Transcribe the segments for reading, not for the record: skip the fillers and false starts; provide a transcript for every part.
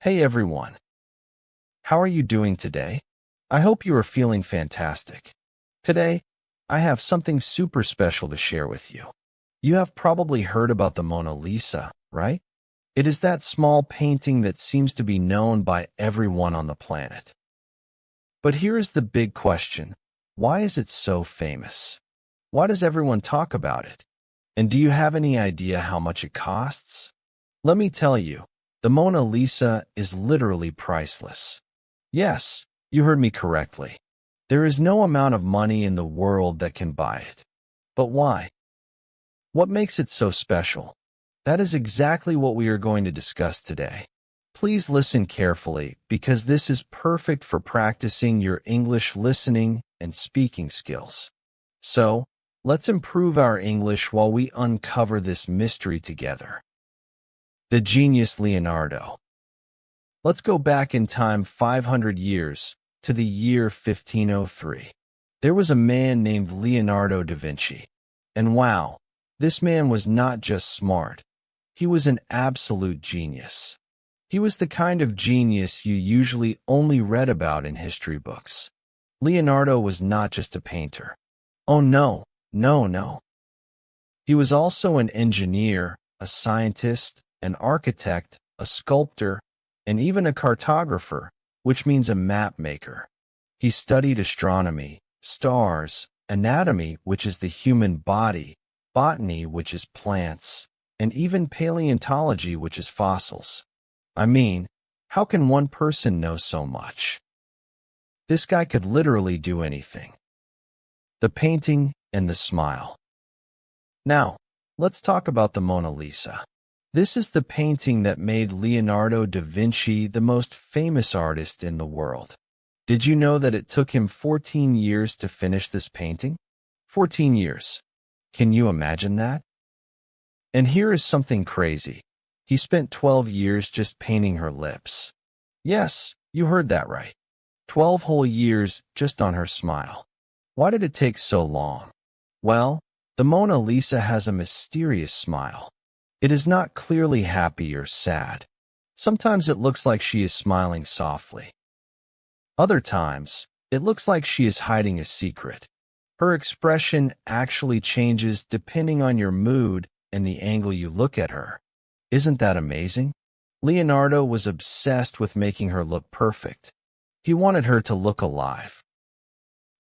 Hey everyone, how are you doing today? I hope you are feeling fantastic. Today, I have something super special to share with you. You have probably heard about the Mona Lisa, right? It is that small painting that seems to be known by everyone on the planet. But here is the big question. Why is it so famous? Why does everyone talk about it? And do you have any idea how much it costs? Let me tell you, the Mona Lisa is literally priceless. Yes, you heard me correctly. There is no amount of money in the world that can buy it. But why? What makes it so special? That is exactly what we are going to discuss today. Please listen carefully because this is perfect for practicing your English listening and speaking skills. So, let's improve our English while we uncover this mystery together. The genius Leonardo. Let's go back in time 500 years to the year 1503. There was a man named Leonardo da Vinci. And wow, this man was not just smart. He was an absolute genius. He was the kind of genius you usually only read about in history books. Leonardo was not just a painter. Oh no, no. He was also an engineer, a scientist, an architect, a sculptor, and even a cartographer, which means a map maker. He studied astronomy, stars, anatomy, which is the human body, botany, which is plants, and even paleontology, which is fossils. I mean, how can one person know so much? This guy could literally do anything. The painting and the smile. Now, let's talk about the Mona Lisa. This is the painting that made Leonardo da Vinci the most famous artist in the world. Did you know that it took him 14 years to finish this painting? 14 years. Can you imagine that? And here is something crazy. He spent 12 years just painting her lips. Yes, you heard that right. 12 whole years just on her smile. Why did it take so long? Well, the Mona Lisa has a mysterious smile. It is not clearly happy or sad. Sometimes it looks like she is smiling softly. Other times, it looks like she is hiding a secret. Her expression actually changes depending on your mood and the angle you look at her. Isn't that amazing? Leonardo was obsessed with making her look perfect. He wanted her to look alive.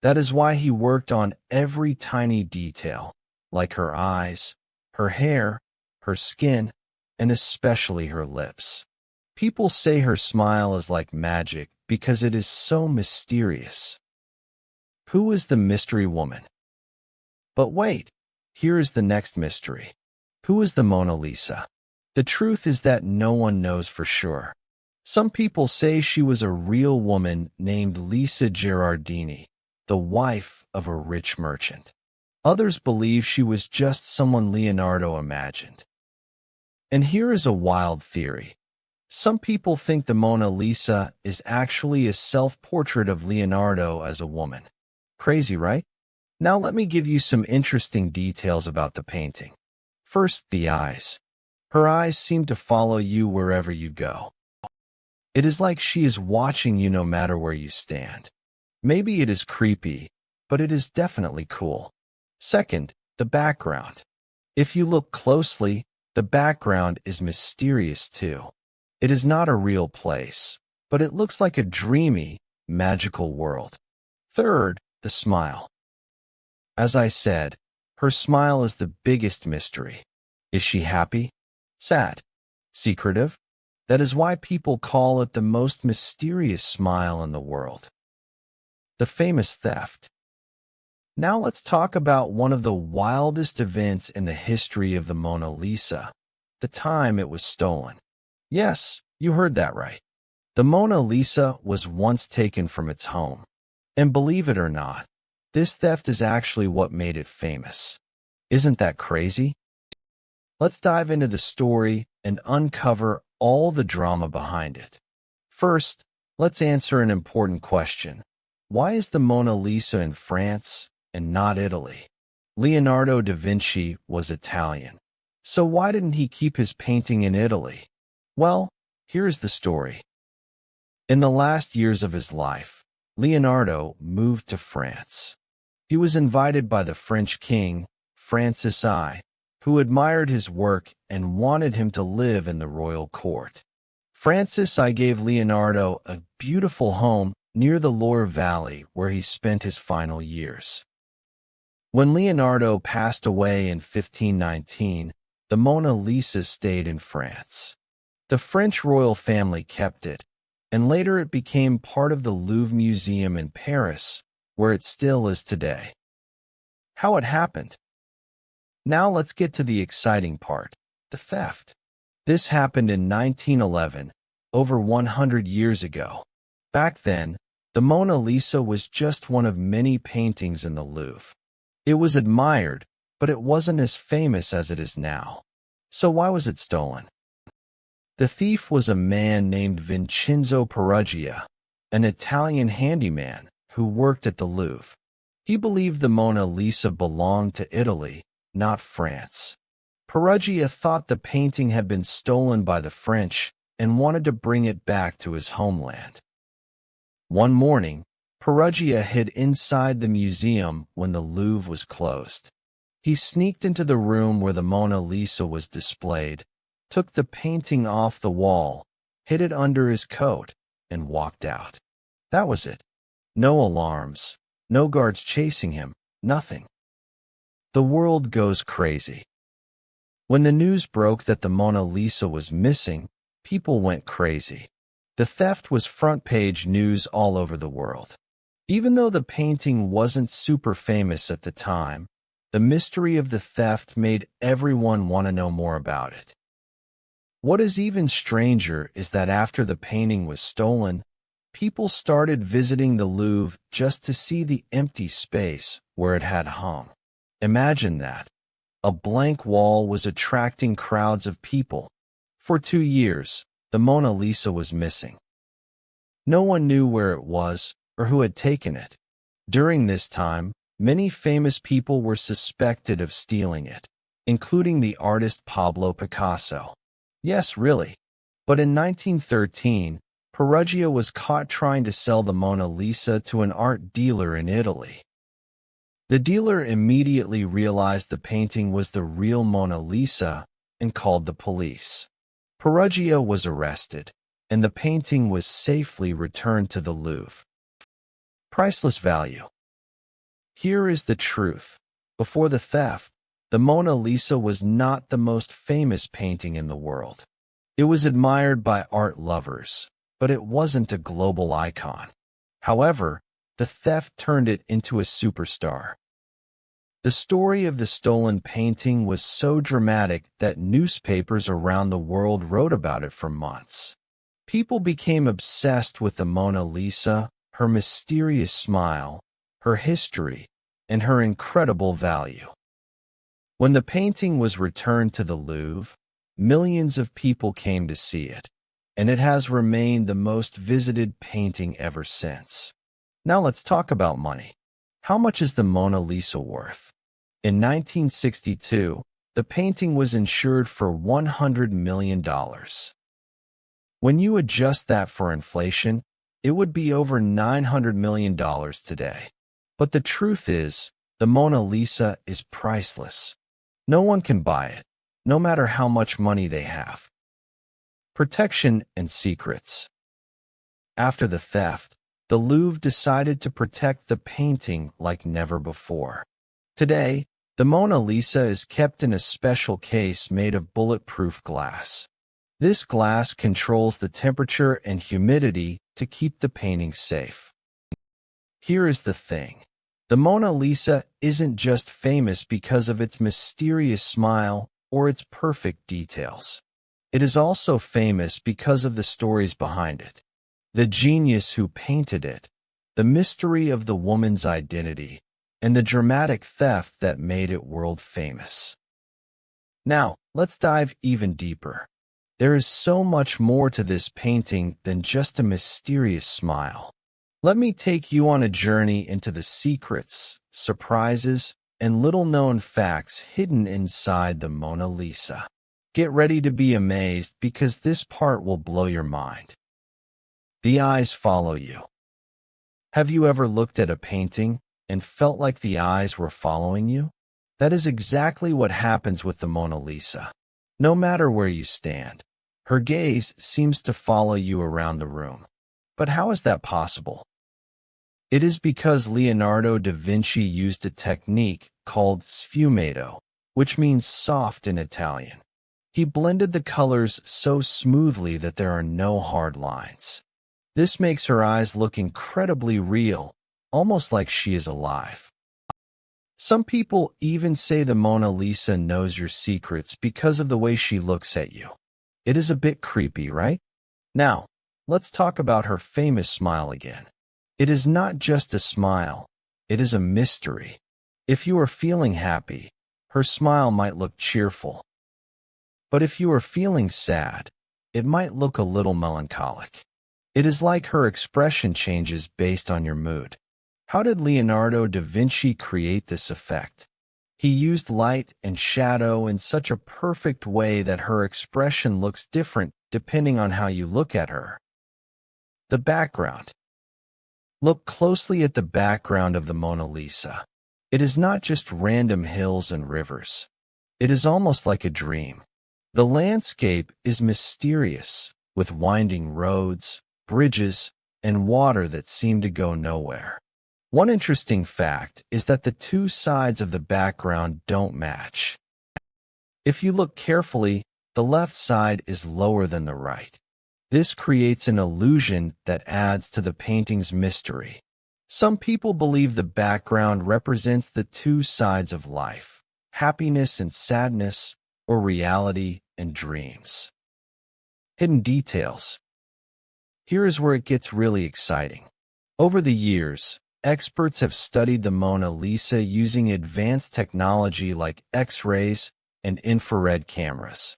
That is why he worked on every tiny detail, like her eyes, her hair, her skin, and especially her lips. People say her smile is like magic because it is so mysterious. Who is the mystery woman? But wait, here is the next mystery. Who is the Mona Lisa? The truth is that no one knows for sure. Some people say she was a real woman named Lisa Gherardini, the wife of a rich merchant. Others believe she was just someone Leonardo imagined. And here is a wild theory. Some people think the Mona Lisa is actually a self-portrait of Leonardo as a woman. Crazy, right? Now let me give you some interesting details about the painting. First, the eyes. Her eyes seem to follow you wherever you go. It is like she is watching you no matter where you stand. Maybe it is creepy, but it is definitely cool. Second, the background. If you look closely, the background is mysterious too. It is not a real place, but it looks like a dreamy, magical world. Third, the smile. As I said, her smile is the biggest mystery. Is she happy? Sad? Secretive? That is why people call it the most mysterious smile in the world. The famous theft. Now let's talk about one of the wildest events in the history of the Mona Lisa, the time it was stolen. Yes, you heard that right. The Mona Lisa was once taken from its home. And believe it or not, this theft is actually what made it famous. Isn't that crazy? Let's dive into the story and uncover all the drama behind it. First, let's answer an important question. Why is the Mona Lisa in France and not Italy? Leonardo da Vinci was Italian. So why didn't he keep his painting in Italy? Well, Here is the story. In the last years of his life, Leonardo moved to France. He was invited by the French king, Francis I, who admired his work and wanted him to live in the royal court. Francis I gave Leonardo a beautiful home near the Loire Valley where he spent his final years. When Leonardo passed away in 1519, the Mona Lisa stayed in France. The French royal family kept it, and later it became part of the Louvre Museum in Paris, where it still is today. How it happened? Now let's get to the exciting part, the theft. This happened in 1911, over 100 years ago. Back then, the Mona Lisa was just one of many paintings in the Louvre. It was admired, but it wasn't as famous as it is now. So why was it stolen? The thief was a man named Vincenzo Peruggia, an Italian handyman who worked at the Louvre. He believed the Mona Lisa belonged to Italy, not France. Peruggia thought the painting had been stolen by the French and wanted to bring it back to his homeland. One morning, Peruggia hid inside the museum when the Louvre was closed. He sneaked into the room where the Mona Lisa was displayed, took the painting off the wall, hid it under his coat, and walked out. That was it. No alarms, no guards chasing him, nothing. The world goes crazy. When the news broke that the Mona Lisa was missing, people went crazy. The theft was front-page news all over the world. Even though the painting wasn't super famous at the time, the mystery of the theft made everyone want to know more about it. What is even stranger is that after the painting was stolen, people started visiting the Louvre just to see the empty space where it had hung. Imagine that. A blank wall was attracting crowds of people. For 2 years, the Mona Lisa was missing. No one knew where it was or who had taken it. During this time, many famous people were suspected of stealing it, including the artist Pablo Picasso. Yes, really. But in 1913, Peruggia was caught trying to sell the Mona Lisa to an art dealer in Italy. The dealer immediately realized the painting was the real Mona Lisa and called the police. Peruggia was arrested, and the painting was safely returned to the Louvre. Priceless value. Here is the truth. Before the theft, the Mona Lisa was not the most famous painting in the world. It was admired by art lovers, but it wasn't a global icon. However, the theft turned it into a superstar. The story of the stolen painting was so dramatic that newspapers around the world wrote about it for months. People became obsessed with the Mona Lisa, her mysterious smile, her history, and her incredible value. When the painting was returned to the Louvre, millions of people came to see it, and it has remained the most visited painting ever since. Now let's talk about money. How much is the Mona Lisa worth? In 1962, the painting was insured for $100 million. When you adjust that for inflation, it would be over $900 million today. But the truth is, the Mona Lisa is priceless. No one can buy it, no matter how much money they have. Protection and secrets. After the theft, the Louvre decided to protect the painting like never before. Today, the Mona Lisa is kept in a special case made of bulletproof glass. This glass controls the temperature and humidity to keep the painting safe. Here is the thing. The Mona Lisa isn't just famous because of its mysterious smile or its perfect details. It is also famous because of the stories behind it. The genius who painted it, the mystery of the woman's identity, and the dramatic theft that made it world famous. Now, let's dive even deeper. There is so much more to this painting than just a mysterious smile. Let me take you on a journey into the secrets, surprises, and little-known facts hidden inside the Mona Lisa. Get ready to be amazed because this part will blow your mind. The eyes follow you. Have you ever looked at a painting and felt like the eyes were following you? That is exactly what happens with the Mona Lisa. No matter where you stand, her gaze seems to follow you around the room. But how is that possible? It is because Leonardo da Vinci used a technique called sfumato, which means soft in Italian. He blended the colors so smoothly that there are no hard lines. This makes her eyes look incredibly real, almost like she is alive. Some people even say the Mona Lisa knows your secrets because of the way she looks at you. It is a bit creepy, right? Now, let's talk about her famous smile again. It is not just a smile, it is a mystery. If you are feeling happy, her smile might look cheerful. But if you are feeling sad, it might look a little melancholic. It is like her expression changes based on your mood. How did Leonardo da Vinci create this effect? He used light and shadow in such a perfect way that her expression looks different depending on how you look at her. The background. Look closely at the background of the Mona Lisa. It is not just random hills and rivers. It is almost like a dream. The landscape is mysterious, with winding roads, bridges, and water that seem to go nowhere. One interesting fact is that the two sides of the background don't match. If you look carefully, the left side is lower than the right. This creates an illusion that adds to the painting's mystery. Some people believe the background represents the two sides of life, happiness and sadness, or reality and dreams. Hidden details. Here is where it gets really exciting. Over the years, experts have studied the Mona Lisa using advanced technology like X-rays and infrared cameras.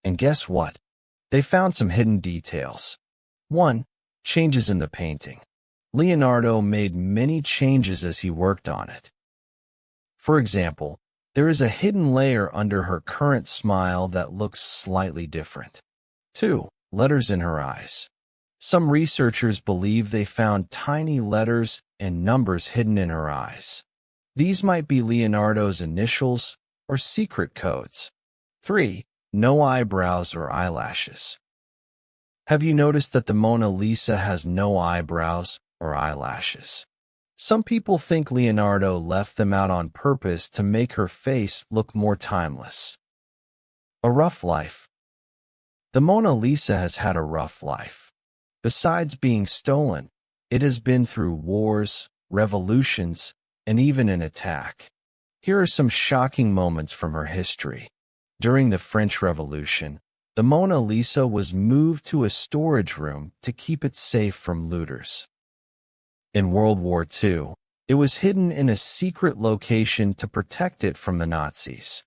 And guess what? They found some hidden details. 1. Changes in the painting. Leonardo made many changes as he worked on it. For example, there is a hidden layer under her current smile that looks slightly different. 2. Letters in her eyes. Some researchers believe they found tiny letters and numbers hidden in her eyes. These might be Leonardo's initials or secret codes. 3. No eyebrows or eyelashes. Have you noticed that the Mona Lisa has no eyebrows or eyelashes? Some people think Leonardo left them out on purpose to make her face look more timeless. A rough life. The Mona Lisa has had a rough life. Besides being stolen, it has been through wars, revolutions, and even an attack. Here are some shocking moments from her history. During the French Revolution, the Mona Lisa was moved to a storage room to keep it safe from looters. In World War II, it was hidden in a secret location to protect it from the Nazis.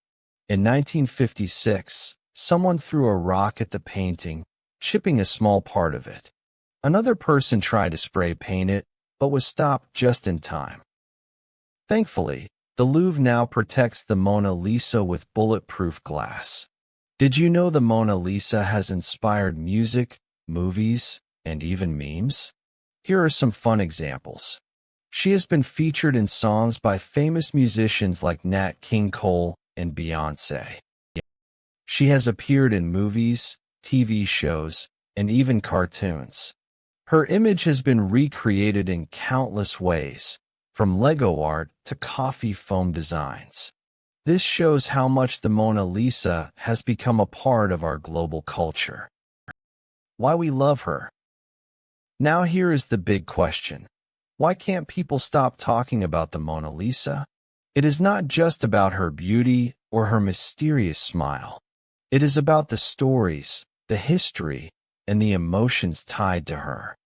In 1956, someone threw a rock at the painting, chipping a small part of it. Another person tried to spray paint it, but was stopped just in time. Thankfully, the Louvre now protects the Mona Lisa with bulletproof glass. Did you know the Mona Lisa has inspired music, movies, and even memes? Here are some fun examples. She has been featured in songs by famous musicians like Nat King Cole and Beyoncé. She has appeared in movies, TV shows, and even cartoons. Her image has been recreated in countless ways, from Lego art to coffee foam designs. This shows how much the Mona Lisa has become a part of our global culture. Why we love her. Now here is the big question. Why can't people stop talking about the Mona Lisa? It is not just about her beauty or her mysterious smile. It is about the stories, the history, and the emotions tied to her.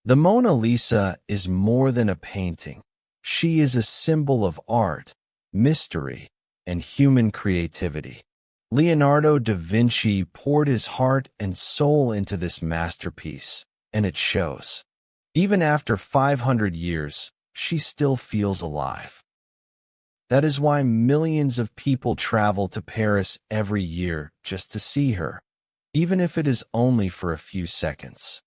The Mona Lisa is more than a painting. She is a symbol of art, mystery, and human creativity. Leonardo da Vinci poured his heart and soul into this masterpiece, and it shows. Even after 500 years, she still feels alive. That is why millions of people travel to Paris every year just to see her, even if it is only for a few seconds.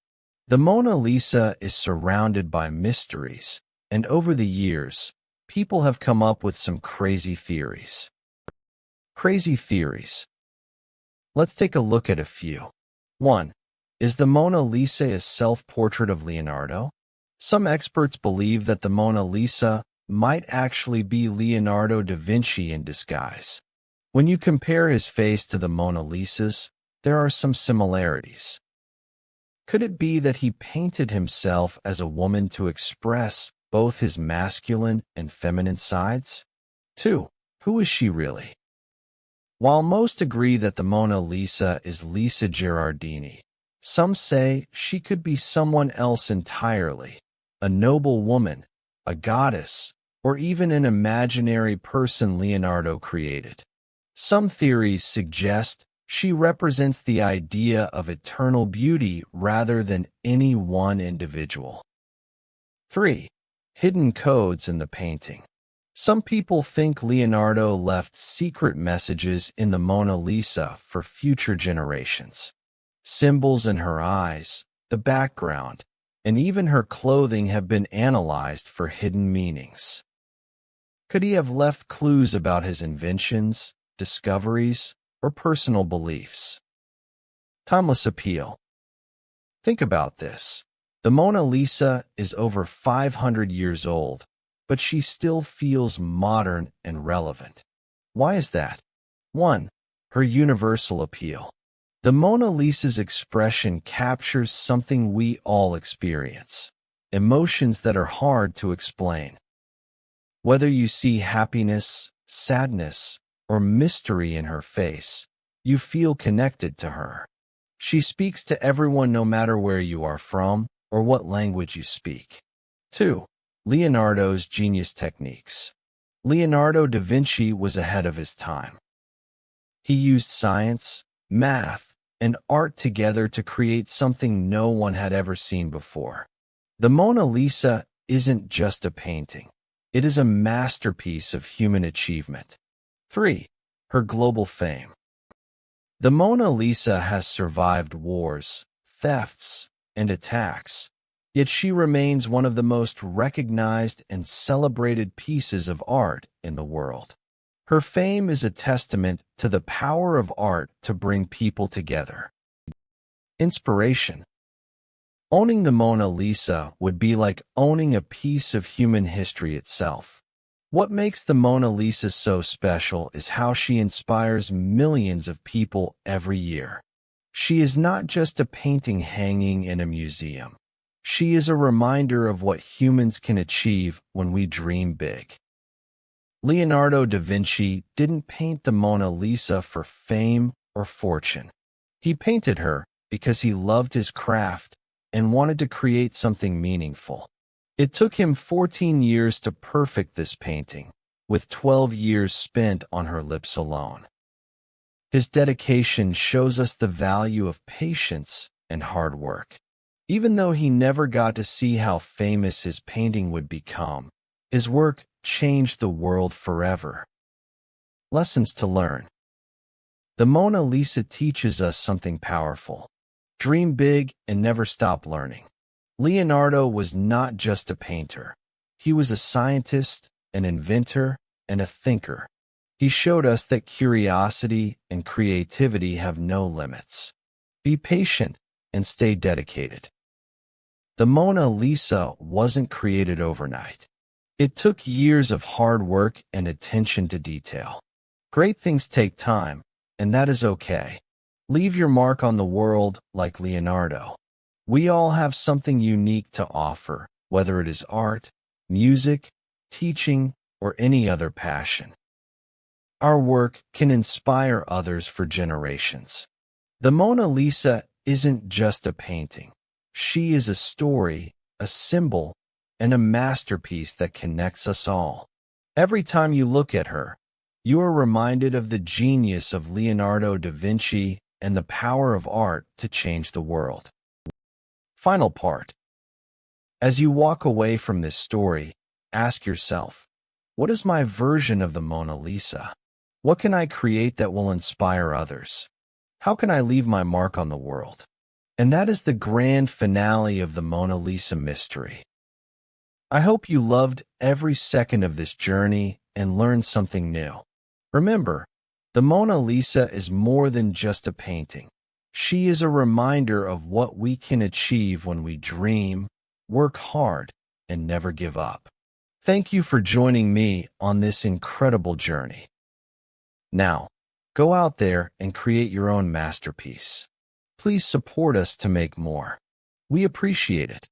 The Mona Lisa is surrounded by mysteries, and over the years, people have come up with some crazy theories. Crazy theories. Let's take a look at a few. 1. Is the Mona Lisa a self-portrait of Leonardo? Some experts believe that the Mona Lisa might actually be Leonardo da Vinci in disguise. When you compare his face to the Mona Lisa's, there are some similarities. Could it be that he painted himself as a woman to express both his masculine and feminine sides? 2. Who is she really? While most agree that the Mona Lisa is Lisa Gherardini, some say she could be someone else entirely, a noble woman, a goddess, or even an imaginary person Leonardo created. Some theories suggest she represents the idea of eternal beauty rather than any one individual. 3. Hidden codes in the painting. Some people think Leonardo left secret messages in the Mona Lisa for future generations. Symbols in her eyes, the background, and even her clothing have been analyzed for hidden meanings. Could he have left clues about his inventions, discoveries, or personal beliefs? Timeless appeal. Think about this. The Mona Lisa is over 500 years old, but she still feels modern and relevant. Why is that? 1. Her universal appeal. The Mona Lisa's expression captures something we all experience, emotions that are hard to explain. Whether you see happiness, sadness, or mystery in her face, you feel connected to her. She speaks to everyone no matter where you are from or what language you speak. 2. Leonardo's genius techniques. Leonardo da Vinci was ahead of his time. He used science, math, and art together to create something no one had ever seen before. The Mona Lisa isn't just a painting. It is a masterpiece of human achievement. 3. Her global fame. The Mona Lisa has survived wars, thefts, and attacks, yet she remains one of the most recognized and celebrated pieces of art in the world. Her fame is a testament to the power of art to bring people together. Inspiration. Owning the Mona Lisa would be like owning a piece of human history itself. What makes the Mona Lisa so special is how she inspires millions of people every year. She is not just a painting hanging in a museum. She is a reminder of what humans can achieve when we dream big. Leonardo da Vinci didn't paint the Mona Lisa for fame or fortune. He painted her because he loved his craft and wanted to create something meaningful. It took him 14 years to perfect this painting, with 12 years spent on her lips alone. His dedication shows us the value of patience and hard work. Even though he never got to see how famous his painting would become, his work changed the world forever. Lessons to learn. The Mona Lisa teaches us something powerful. Dream big and never stop learning. Leonardo was not just a painter. He was a scientist, an inventor, and a thinker. He showed us that curiosity and creativity have no limits. Be patient and stay dedicated. The Mona Lisa wasn't created overnight. It took years of hard work and attention to detail. Great things take time, and that is okay. Leave your mark on the world like Leonardo. We all have something unique to offer, whether it is art, music, teaching, or any other passion. Our work can inspire others for generations. The Mona Lisa isn't just a painting. She is a story, a symbol, and a masterpiece that connects us all. Every time you look at her, you are reminded of the genius of Leonardo da Vinci and the power of art to change the world. Final part. As you walk away from this story, ask yourself, What is my version of the Mona Lisa? What can I create that will inspire others? How can I leave my mark on the world? And that is the grand finale of the Mona Lisa mystery. I hope you loved every second of this journey and learned something new. Remember, the Mona Lisa is more than just a painting. She is a reminder of what we can achieve when we dream, work hard, and never give up. Thank you for joining me on this incredible journey. Now, go out there and create your own masterpiece. Please support us to make more. We appreciate it.